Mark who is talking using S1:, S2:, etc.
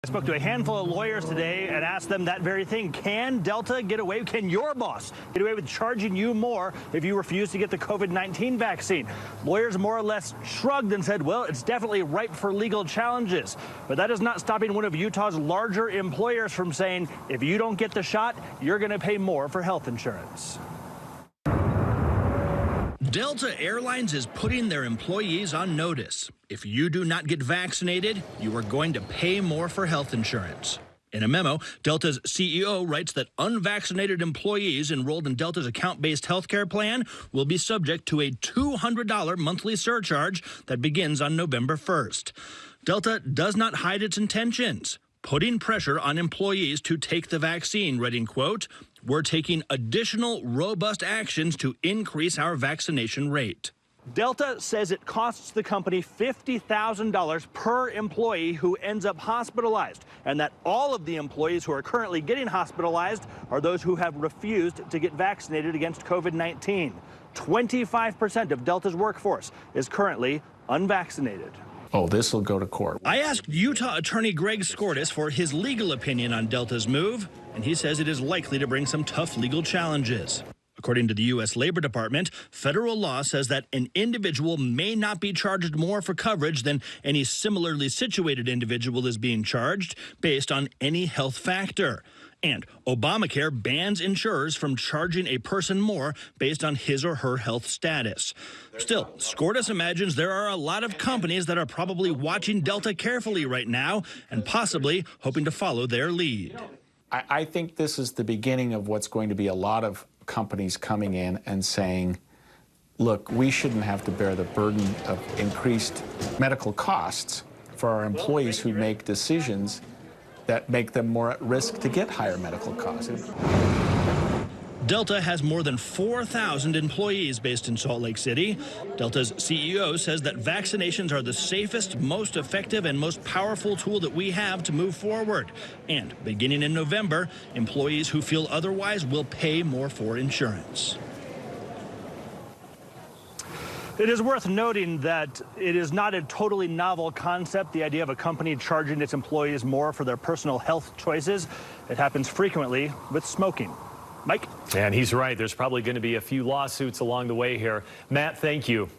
S1: I spoke to a handful of lawyers today and asked them that very thing. Can Delta get away? Can your boss get away with charging you more if you refuse to get the COVID-19 vaccine? Lawyers more or less shrugged and said, well, it's definitely ripe for legal challenges. But that is not stopping one of Utah's larger employers from saying, if you don't get the shot, you're going to pay more for health insurance.
S2: Delta Air Lines is putting their employees on notice. If you do not get vaccinated, you are going to pay more for health insurance. In a memo, Delta's CEO writes that unvaccinated employees enrolled in Delta's account-based healthcare plan will be subject to a $200 monthly surcharge that begins on November 1st. Delta does not hide its intentions, putting pressure on employees to take the vaccine, writing, quote, "We're taking additional robust actions to increase our vaccination rate."
S1: Delta says it costs the company $50,000 per employee who ends up hospitalized, and that all of the employees who are currently getting hospitalized are those who have refused to get vaccinated against COVID-19. 25% of Delta's workforce is currently unvaccinated.
S3: Oh, this will go to court.
S2: I asked Utah Attorney Greg Skordas for his legal opinion on Delta's move, and he says it is likely to bring some tough legal challenges. According to the U.S. Labor Department, federal law says that an individual may not be charged more for coverage than any similarly situated individual is being charged based on any health factor. And Obamacare bans insurers from charging a person more based on his or her health status. Still, Skordas imagines there are a lot of companies that are probably watching Delta carefully right now and possibly hoping to follow their lead.
S3: I think this is the beginning of what's going to be a lot of companies coming in and saying, look, we shouldn't have to bear the burden of increased medical costs for our employees who make decisions that make them more at risk to get higher medical costs.
S2: Delta has more than 4,000 employees based in Salt Lake City. Delta's CEO says that vaccinations are the safest, most effective, and most powerful tool that we have to move forward. And beginning in November, employees who feel otherwise will pay more for insurance.
S1: It is worth noting that it is not a totally novel concept, the idea of a company charging its employees more for their personal health choices. It happens frequently with smoking. Mike?
S4: And he's right. There's probably going to be a few lawsuits along the way here. Matt, thank you.